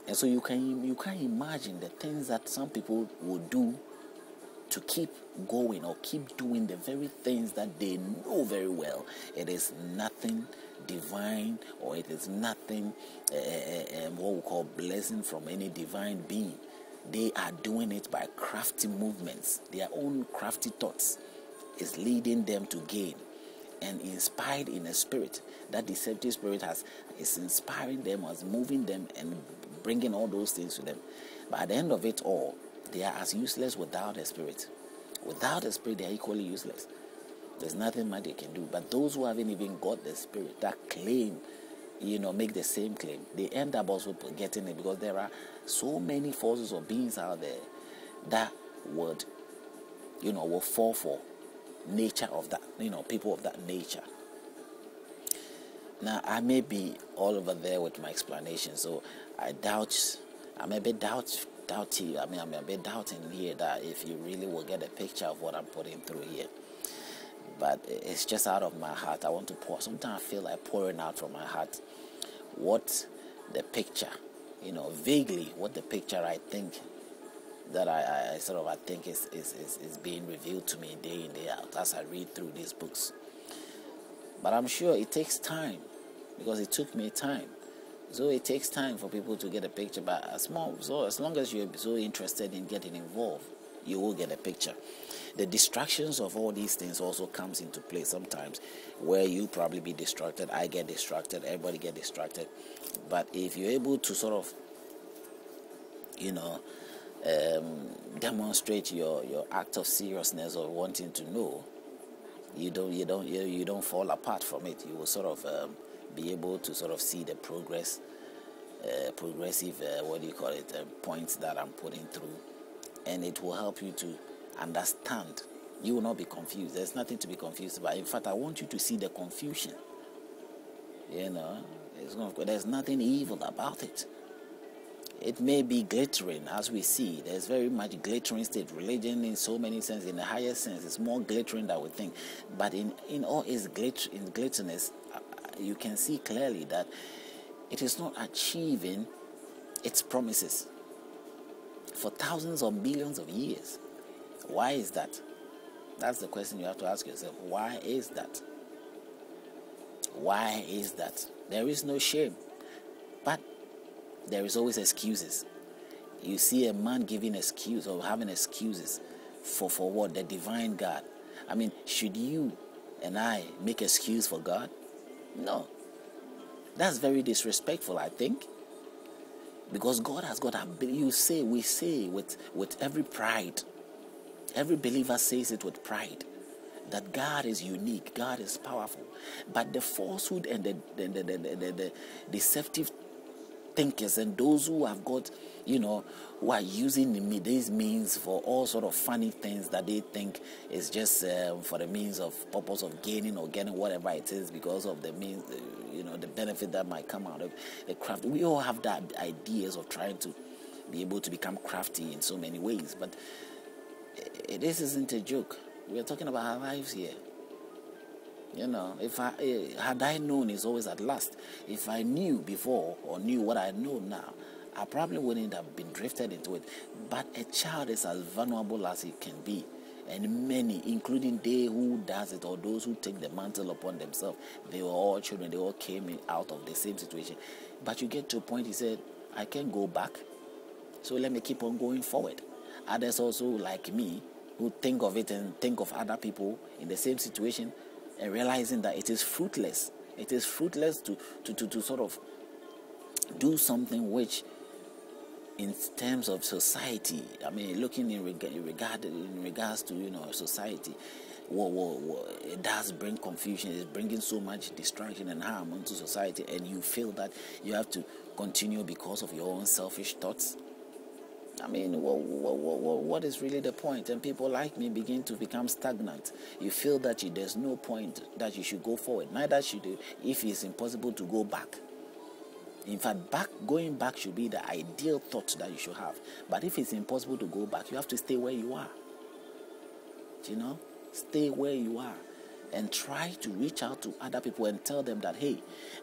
And so you can imagine the things that some people will do to keep going or keep doing the very things that they know very well it is nothing divine, or it is nothing what we call blessing from any divine being. They are doing it by crafty movements. Their own crafty thoughts is leading them to gain, and inspired in a spirit. That deceptive spirit is inspiring them, is moving them and bringing all those things to them. But at the end of it all, they are as useless without a spirit. Without a spirit, they are equally useless. There's nothing much they can do. But those who haven't even got the spirit, that claim, make the same claim, they end up also getting it, because there are so many forces or beings out there that would fall for nature of that, people of that nature. Now, I may be all over there with my explanation, so I'm a bit doubting here that if you really will get a picture of what I'm putting through here. But it's just out of my heart. I want to pour. Sometimes I feel like pouring out from my heart what the picture, vaguely what the picture I think that I think is being revealed to me day in, day out as I read through these books. But I'm sure it takes time, because it took me time. So it takes time for people to get a picture. But as long as you're so interested in getting involved, you will get a picture. The distractions of all these things also comes into play sometimes, where you probably be distracted, I get distracted, everybody get distracted. But if you're able to sort of, demonstrate your act of seriousness or wanting to know, you don't fall apart from it. You will sort of be able to sort of see the progressive points that I'm putting through, and it will help you to understand. You will not be confused. There's nothing to be confused about. In fact, I want you to see the confusion. There's nothing evil about it. It may be glittering, as we see. There's very much glittering state. Religion, in so many senses, in the higher sense, is more glittering than we think. But in all its glitterness, you can see clearly that it is not achieving its promises for thousands or millions of years. Why is that? That's the question you have to ask yourself. Why is that? Why is that? There is no shame, but there is always excuses. You see a man giving excuse or having excuses for what? The divine God. I mean, should you and I make excuse for God? No. That's very disrespectful, I think. Because God has got we say with every pride. Every believer says it with pride, that God is unique, God is powerful. But the falsehood and the deceptive thinkers and those who have got, who are using these means for all sort of funny things that they think is just for the means of purpose of gaining or getting whatever it is because of the means, the benefit that might come out of the craft. We all have that ideas of trying to be able to become crafty in so many ways, but this isn't a joke. We are talking about our lives here. Had I known is always at last. If I knew before or knew what I know now, I probably wouldn't have been drifted into it. But a child is as vulnerable as it can be. And many, including they who does it or those who take the mantle upon themselves, they were all children. They all came out of the same situation. But you get to a point, he said, I can't go back. So let me keep on going forward. Others also, like me, who think of it and think of other people in the same situation and realizing that it is fruitless. It is fruitless to sort of do something which, in terms of society, I mean, looking in regards to, society, it does bring confusion. It's bringing so much distraction and harm into society, and you feel that you have to continue because of your own selfish thoughts. I mean, what is really the point? And people like me begin to become stagnant. You feel that there's no point that you should go forward. Neither should you if it's impossible to go back. In fact, going back should be the ideal thought that you should have. But if it's impossible to go back, you have to stay where you are. Stay where you are. and try to reach out to other people and tell them that, hey,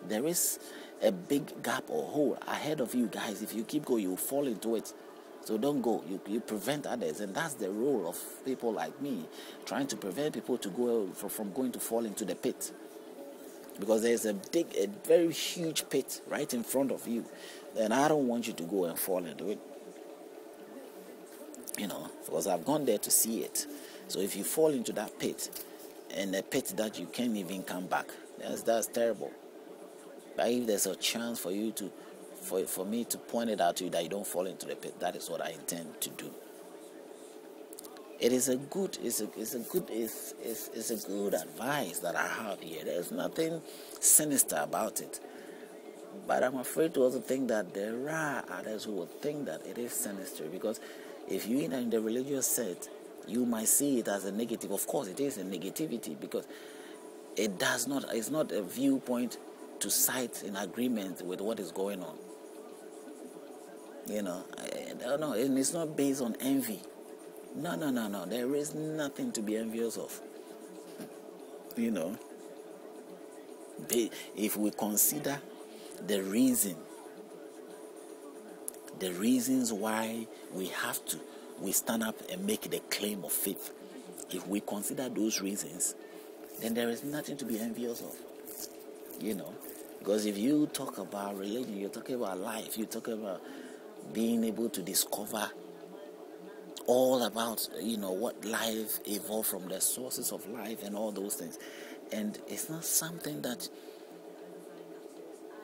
there is a big gap or hole ahead of you guys. If you keep going, you'll fall into it. So don't go. You prevent others, and that's the role of people like me, trying to prevent people to go from going to fall into the pit. Because there's a very huge pit right in front of you, and I don't want you to go and fall into it. Because I've gone there to see it. So if you fall into that pit, and a pit that you can't even come back, that's terrible. But if there's a chance for you for me to point it out to you that you don't fall into the pit, that is what I intend to do. It is a good advice that I have here. There's nothing sinister about it. But I'm afraid to also think that there are others who would think that it is sinister, because if you're in the religious set, you might see it as a negative. Of course, it is a negativity, because it's not a viewpoint to cite in agreement with what is going on. I don't know, and it's not based on envy. No. There is nothing to be envious of. If we consider the reasons why we stand up and make the claim of faith, if we consider those reasons, then there is nothing to be envious of. Because if you talk about religion, you're talking about life, you're talking about being able to discover all about, what life evolved from, the sources of life and all those things. And it's not something that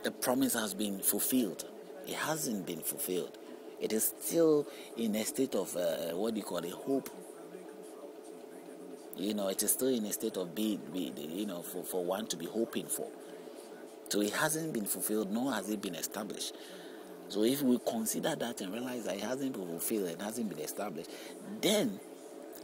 the promise has been fulfilled. It hasn't been fulfilled. It is still in a state of, a hope. It is still in a state of being, for one to be hoping for. So it hasn't been fulfilled, nor has it been established. So if we consider that and realize that it hasn't been fulfilled and hasn't been established, then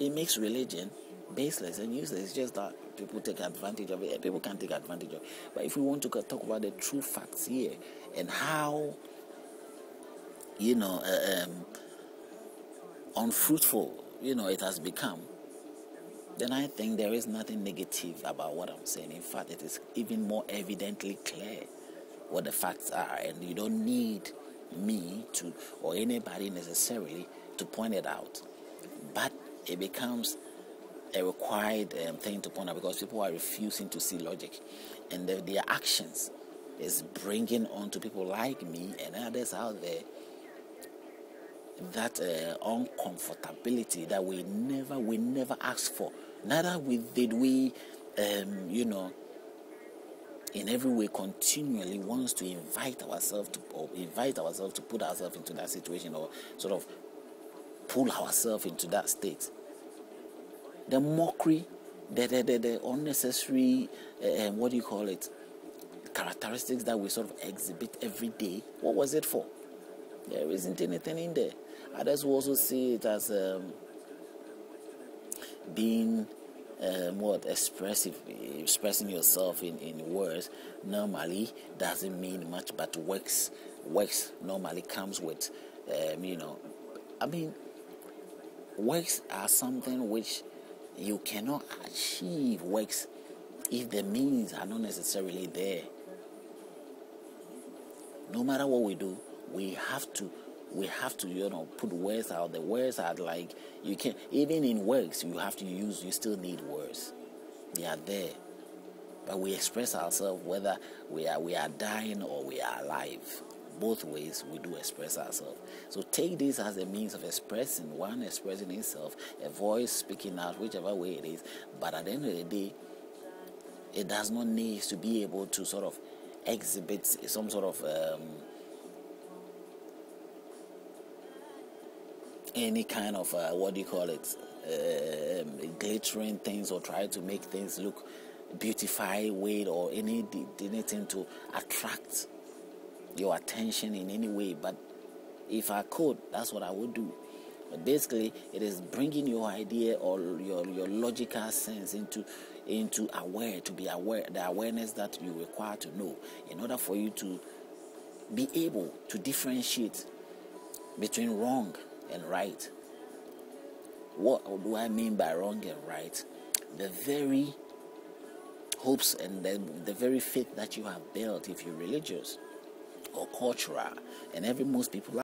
it makes religion baseless and useless. It's just that people take advantage of it. People can't take advantage of it. But if we want to talk about the true facts here and how, unfruitful, it has become, then I think there is nothing negative about what I'm saying. In fact, it is even more evidently clear what the facts are, and you don't need me to, or anybody necessarily, to point it out. But it becomes a required thing to point out, because people are refusing to see logic, and their actions is bringing on to people like me and others out there that uncomfortability that we never asked for. Neither did we, in every way continually wants to invite ourselves to put ourselves into that situation, or sort of pull ourselves into that state. The mockery, the unnecessary, characteristics that we sort of exhibit every day. What was it for? There isn't anything in there. Others will also see it as being expressing yourself in words normally doesn't mean much, but works normally comes with works are something which you cannot achieve works if the means are not necessarily there. No matter what we do, we have to put words out. The words are like, you can, even in works you still need words. They are there. But we express ourselves whether we are dying or we are alive. Both ways we do express ourselves. So take this as a means of expressing himself, a voice speaking out, whichever way it is. But at the end of the day, it does not need to be able to sort of exhibit some sort of any kind of glittering things, or try to make things look beautify way, or anything to attract your attention in any way. But if I could, that's what I would do. But basically, it is bringing your idea or your logical sense into the awareness that you require to know in order for you to be able to differentiate between wrong and right. What do I mean by wrong and right? The very hopes and the very faith that you have built, if you're religious or cultural, and most people